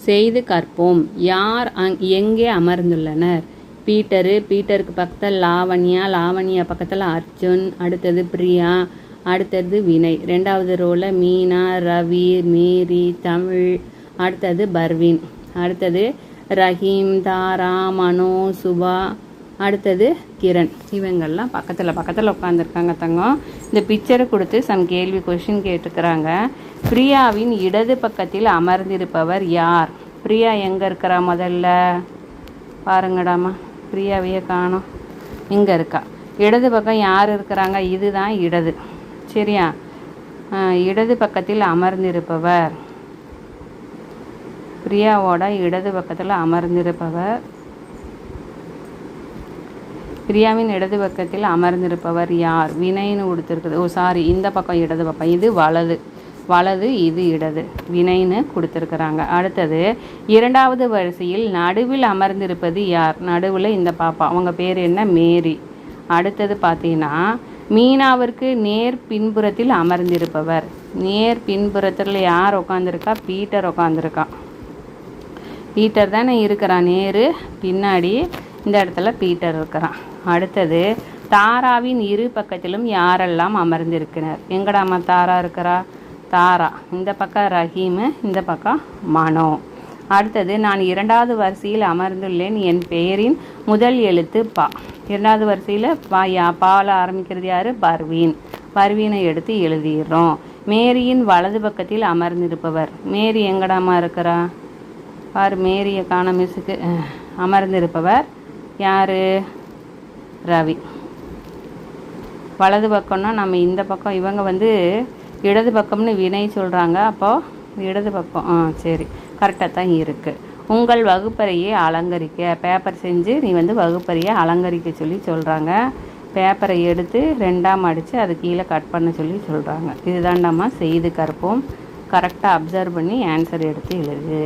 செய்து கற்போம். யார் எங்கே அமர்ந்துள்ளனர்? பீட்டருக்கு பக்கத்தில் லாவண்யா, லாவண்யா பக்கத்தில் அர்ஜுன், அடுத்தது பிரியா, அடுத்தது வினய். ரெண்டாவது ரோவில் மீனா, ரவி, மேரி, தமிழ், அடுத்தது பர்வீன், அடுத்தது ரஹீம், தாரா, மனோ, சுபா, அடுத்தது கிரண். இவங்கெல்லாம் பக்கத்தில் உட்காந்துருக்காங்க தங்கம். இந்த பிக்சரை கொடுத்து கேள்வி கொஷின் கேட்டுக்கிறாங்க. பிரியாவின் இடது பக்கத்தில் அமர்ந்திருப்பவர் யார்? பிரியா எங்கே இருக்கிறா? முதல்ல பாருங்கடாமா, பிரியாவையே காணோம். இங்கே இருக்கா. இடது பக்கம் யார் இருக்கிறாங்க? இதுதான் இடது. சரியா? இடது பக்கத்தில் அமர்ந்திருப்பவர், பிரியாவோட இடது பக்கத்தில் அமர்ந்திருப்பவர், பிரியாவின் இடது பக்கத்தில் அமர்ந்திருப்பவர் யார்? வினய்னு கொடுத்துருக்குது. இந்த பக்கம் இடது பக்கம், இது வலது, இது இடது. வினய்னு கொடுத்துருக்குறாங்க. அடுத்தது இரண்டாவது வரிசையில் நடுவில் அமர்ந்திருப்பது யார்? நடுவில் இந்த பாப்பா, அவங்க பேர் என்ன? மேரி. அடுத்தது பார்த்தீங்கன்னா மீனாவிற்கு நேர் பின்புறத்தில் அமர்ந்திருப்பவர். நேர் பின்புறத்தில் யார் உட்காந்துருக்கா? பீட்டர் உட்காந்துருக்கா. பீட்டர் தானே இருக்கிறான் நேரு பின்னாடி. இந்த இடத்துல பீட்டர் இருக்கிறான். அடுத்தது தாராவின் இரு பக்கத்திலும் யாரெல்லாம் அமர்ந்திருக்கிறார்? எங்கடாமா தாரா இருக்கிறா? தாரா இந்த பக்கம் ரஹீமு, இந்த பக்கம் மனோ. அடுத்தது நான் இரண்டாவது வரிசையில் அமர்ந்துள்ளேன். என் பெயரின் முதல் எழுத்து பா. இரண்டாவது வரிசையில் பால ஆரம்பிக்கிறது யார்? பர்வீன். பர்வீனை எடுத்து எழுதிடுறோம். மேரியின் வலது பக்கத்தில் அமர்ந்திருப்பவர். மேரி எங்கடாமா இருக்கிறா? பாரு, மேரியை காண மிஸ்ஸுக்கு. அமர்ந்திருப்பவர் யார்? ரவி. வலது பக்கம்னா நம்ம இந்த பக்கம், இவங்க இடது பக்கம்னு வினய் சொல்கிறாங்க. அப்போது இடது பக்கம். சரி, கரெக்டாக தான் இருக்குது. உங்கள் வகுப்பறையை அலங்கரிக்க, பேப்பர் செஞ்சு நீ வகுப்பறையை அலங்கரிக்க சொல்கிறாங்க. பேப்பரை எடுத்து ரெண்டாம் அடித்து அது கீழே கட் பண்ண சொல்கிறாங்க. இதுதான்டாமா செய்து கற்போம். கரெக்டாக அப்சர்வ் பண்ணி ஆன்சர் எடுத்து எழுது.